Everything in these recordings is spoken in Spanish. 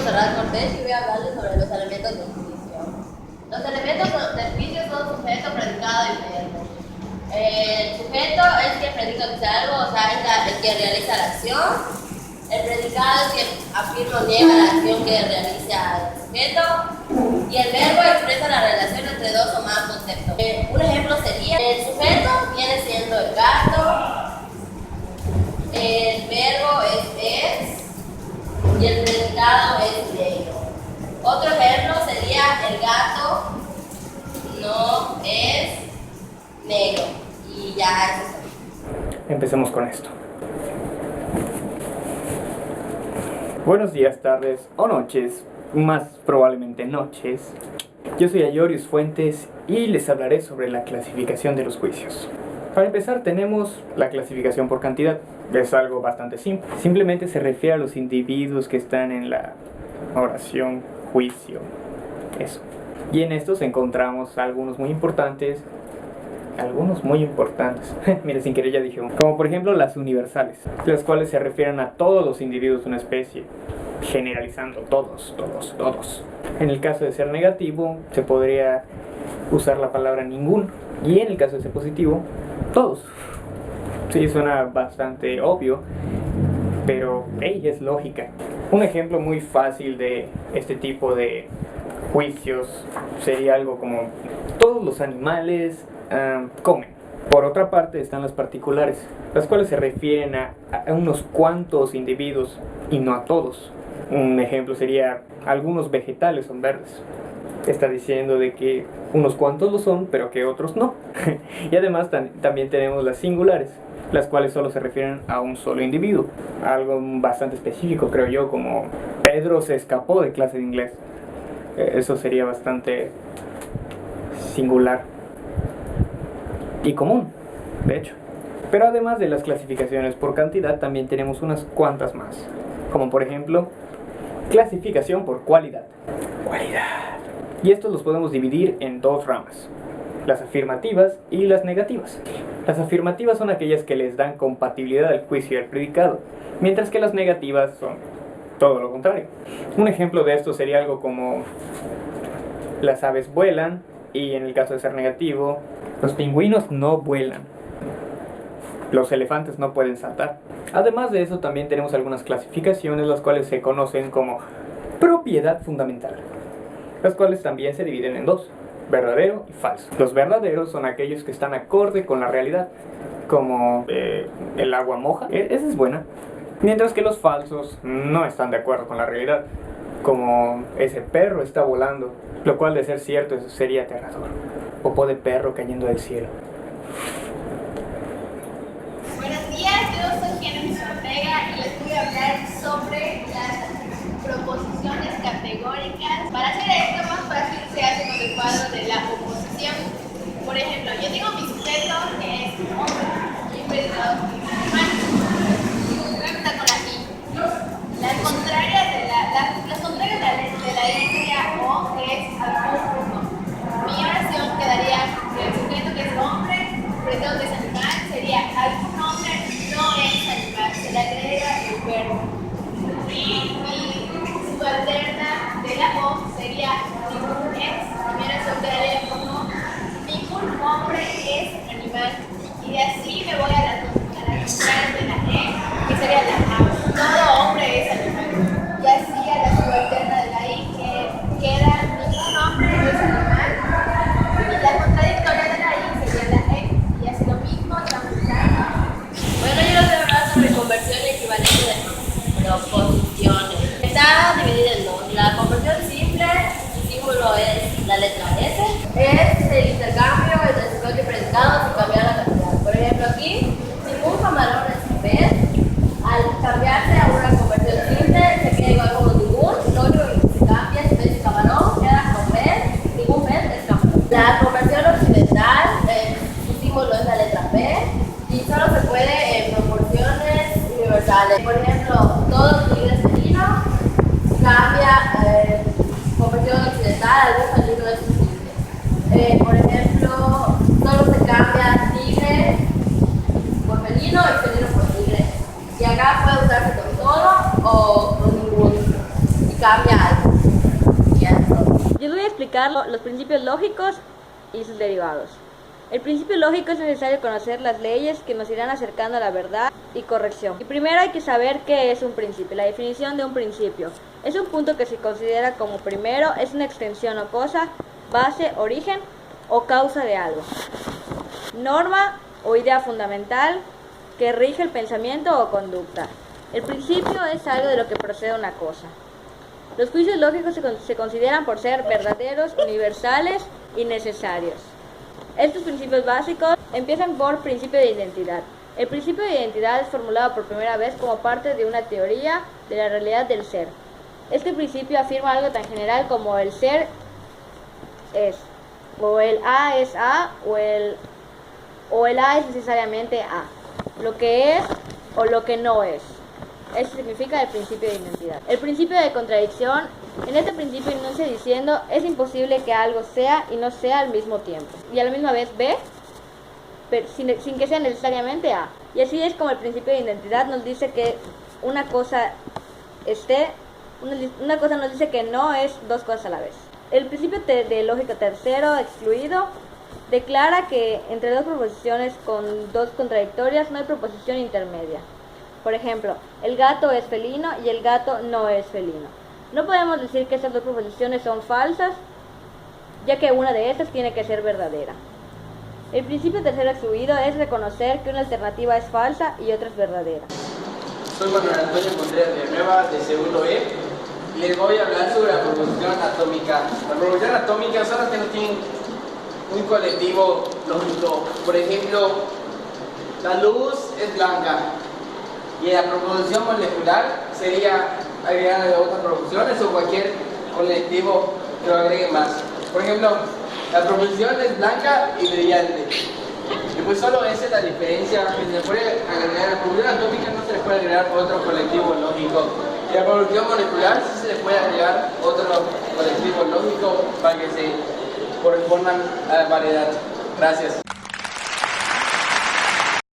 Montserrat Cortés y voy a hablarles sobre los elementos del juicio. Los elementos del juicio son sujeto, predicado y verbo. El sujeto es quien predica que sea algo, o sea, es el que realiza la acción. El predicado es quien afirma o niega la acción que realiza el sujeto. Y el verbo expresa la relación entre dos o más conceptos. Un ejemplo sería, el sujeto viene siendo el gato, el verbo es y el predicado es negro. Otro ejemplo sería, el gato no es negro. Y ya eso es todo. Empecemos con esto. Buenos días, tardes o noches, más probablemente noches. Yo soy Ayorius Fuentes y les hablaré sobre la clasificación de los juicios. Para empezar tenemos la clasificación por cantidad. Es algo bastante simple. Simplemente se refiere a los individuos que están en la oración juicio. Eso. Y en estos encontramos algunos muy importantes. Mira, sin querer ya dije uno. Como por ejemplo las universales, las cuales se refieren a todos los individuos de una especie, generalizando todos. En el caso de ser negativo, se podría usar la palabra ninguno. Y en el caso de ser positivo, todos. Sí, suena bastante obvio, pero ella es lógica. Un ejemplo muy fácil de este tipo de juicios sería algo como: todos los animales comen. Por otra parte están las particulares, las cuales se refieren a unos cuantos individuos y no a todos. Un ejemplo sería: algunos vegetales son verdes. Está diciendo de que unos cuantos lo son, pero que otros no. Y además también tenemos las singulares, las cuales solo se refieren a un solo individuo. Algo bastante específico, creo yo, como Pedro se escapó de clase de inglés. Eso sería bastante singular y común, de hecho. Pero además de las clasificaciones por cantidad, también tenemos unas cuantas más, como por ejemplo clasificación por cualidad. Y estos los podemos dividir en dos ramas: las afirmativas y las negativas. Las afirmativas son aquellas que les dan compatibilidad al juicio y al predicado, mientras que las negativas son todo lo contrario. Un ejemplo de esto sería algo como: las aves vuelan, y en el caso de ser negativo, los pingüinos no vuelan. Los elefantes no pueden saltar. Además de eso, también tenemos algunas clasificaciones, las cuales se conocen como propiedad fundamental, las cuales también se dividen en dos: verdadero y falso. Los verdaderos son aquellos que están acorde con la realidad, como el agua moja, esa es buena. Mientras que los falsos no están de acuerdo con la realidad, como ese perro está volando, lo cual de ser cierto eso sería aterrador. Popó de perro cayendo del cielo. Buenos días, yo soy Genesis Ortega y les voy a hablar sobre las proposiciones categóricas. Para hacer esto más fácil se hace con el cuadro de la oposición. Por ejemplo, yo tengo mi sujeto que es hombre y un predicado que es animal. Voy a empezar con la I. Las contrarias de la I sería o, es, algún, uno. Mi oración quedaría que el sujeto que es hombre, el predicado que es animal, sería algún hombre no es animal, se le agrega el verbo. Y mi subalterna de la O sería ningún es. Mi oración quedaría como ningún hombre es animal. Y así me voy a la contraria de la E, que sería la A. Todo hombre es animal. Y así a la subalterna de la I, que queda ningún hombre no es animal. Y la contradictoria de la I sería la E. Y así lo mismo, la multiplicación. Bueno, yo les voy a hablar sobre conversión y equivalencia de proposiciones. Está dividida en dos. La conversión simple, su símbolo es la letra S. Es el intercambio entre sujeto y predicado sin cambiar la cantidad. Por ejemplo, aquí, ningún camarón es pez. Al cambiarse a una conversión simple, se queda igual como ningún. Lo único que se cambia es pez y camarón, queda con pez. Ningún pez es camarón. La conversión occidental, su símbolo es la letra P. Y solo se puede en proporciones universales. Por ejemplo, todos tigres felinos cambia conversión occidental, algún felino es un tigre. Por ejemplo, solo se cambia tigre por felino y felino por tigre. Y acá puede usarse con todo o con ninguno. cambia algo. Y ya es todo. Yo les voy a explicar los principios lógicos y sus derivados. El principio lógico es necesario conocer las leyes que nos irán acercando a la verdad y corrección. Y primero hay que saber qué es un principio. La definición de un principio es un punto que se considera como primero, es una extensión o cosa, base, origen o causa de algo. Norma o idea fundamental que rige el pensamiento o conducta. El principio es algo de lo que procede una cosa. Los juicios lógicos se consideran por ser verdaderos, universales y necesarios. Estos principios básicos empiezan por principio de identidad. El principio de identidad es formulado por primera vez como parte de una teoría de la realidad del ser. Este principio afirma algo tan general como el ser es, o el A es A, o el A es necesariamente A, lo que es o lo que no es. Eso significa el principio de identidad. El principio de contradicción, en este principio enuncia diciendo es imposible que algo sea y no sea al mismo tiempo, y a la misma vez B, pero sin que sea necesariamente A. Y así es como el principio de identidad nos dice que una cosa una cosa nos dice que no es dos cosas a la vez. El principio de lógica tercero, excluido, declara que entre dos proposiciones con dos contradictorias no hay proposición intermedia. Por ejemplo, el gato es felino y el gato no es felino. No podemos decir que estas dos proposiciones son falsas, ya que una de estas tiene que ser verdadera. El principio tercero excluido es reconocer que una alternativa es falsa y otra es verdadera. Soy Manuel Antonio Contreras de Nueva, de segundo E, y les voy a hablar sobre la proporción atómica. La proporción atómica son las que no tienen un colectivo lógico. Por ejemplo, la luz es blanca y la proporción molecular sería agregar otras proporciones o cualquier colectivo que lo agregue más. Por ejemplo, la proporción es blanca y brillante. Y pues solo esa es la diferencia que se le puede agregar. A la proporción atómica no se le puede agregar otro colectivo lógico. Y a la proporción molecular sí se le puede agregar otro colectivo lógico para que se correspondan a la variedad. Gracias.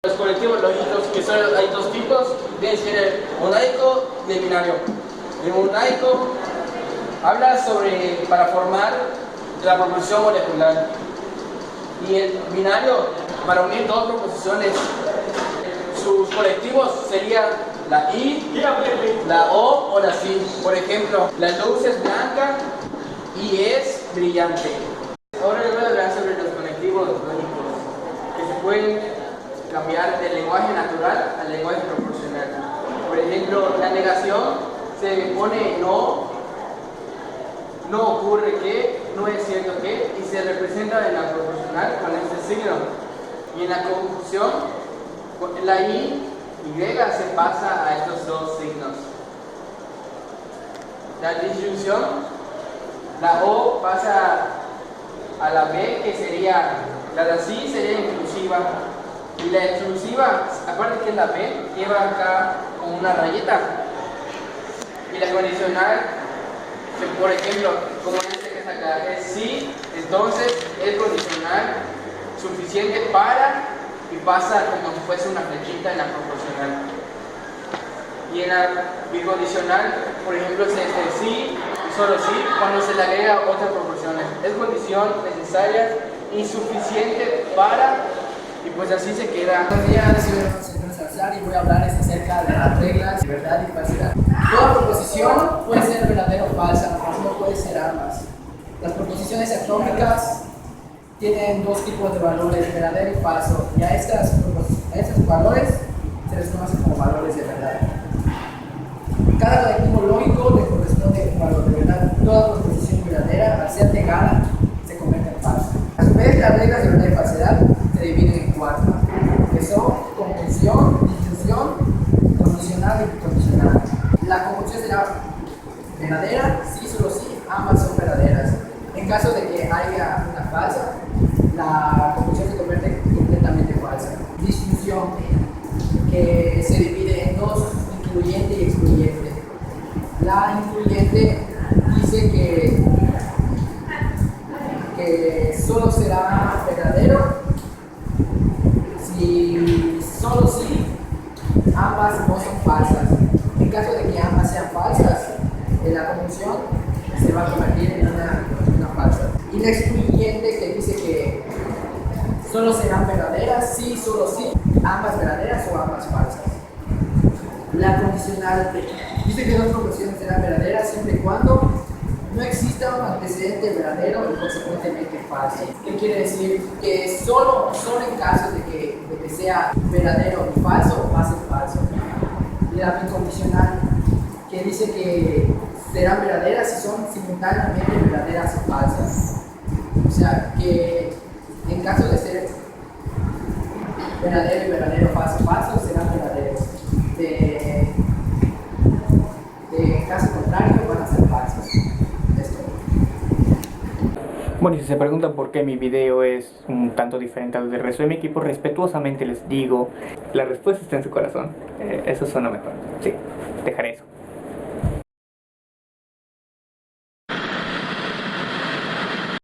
Los colectivos lógicos, que son, hay dos tipos, deben ser el monaico y el binario. El monaico habla sobre para formar la proporción molecular, y el binario para unir dos proposiciones. Sus colectivos serían la I, la O la Si. Por ejemplo, la luz es blanca y es brillante. Ahora les voy a hablar sobre los colectivos lógicos que se pueden cambiar del lenguaje natural al lenguaje proporcional. Por ejemplo, la negación se pone no ocurre que, no es cierto que, y se representa en la proporcional con este signo. Y en la conjunción, la Y se pasa a estos dos signos. La disyunción, la O pasa a la B, que sería, la sí sería inclusiva. Y la exclusiva, aparte que es la B, lleva acá con una rayeta. Y la condicional, que por ejemplo, como dice que es acá, es sí, entonces es condicional suficiente para, y pasa como si fuese una flechita en la proporcional. Y en la bicondicional, por ejemplo, es sí y solo sí cuando se le agrega otras proporciones. Es condición necesaria y suficiente para, y pues así se queda. Buenos días, soy el señor Salazar y voy a hablarles acerca de las reglas de verdad y falsedad. Toda proposición puede ser verdadera o falsa, mas no puede ser ambas. Las proposiciones atómicas tienen dos tipos de valores, verdadero y falso, y a estos valores se les conoce como valores de verdad. Cada colectivo lógico le corresponde un valor de verdad. Toda proposición verdadera, al ser negada, se convierte en falsa. A su vez, las reglas de verdad y falsedad se dividen en cuatro, que son conjunción, disyunción, condicional y bicondicional. La conjunción será verdadera, sí, solo sí, ambas son verdaderas. En caso de que haya una falsa, la conjunción se convierte completamente falsa. Disyunción, que se divide en dos, incluyente y excluyente. La incluyente dice que solo será verdadero si solo si ambas no son falsas. En caso de que ambas sean falsas, la conjunción se va a convertir en una falsa. Y la excluyente que dice que solo serán verdaderas, sí, solo sí, ambas verdaderas o ambas falsas. La condicional dice que dos proposiciones serán verdaderas siempre y cuando no exista un antecedente verdadero y consecuentemente falso. ¿Qué quiere decir? Que solo en caso de que sea verdadero o falso, va a ser falso. Y la incondicional, que dice que serán verdaderas si son simultáneamente verdaderas o falsas. O sea, que en caso de ser verdadero y verdadero, falso, falso, serán verdaderos. De caso contrario, van a ser falsos. Bueno, y si se preguntan por qué mi video es un tanto diferente al del resto de mi equipo, respetuosamente les digo, la respuesta está en su corazón. Eso suena mejor. Sí, dejaré eso.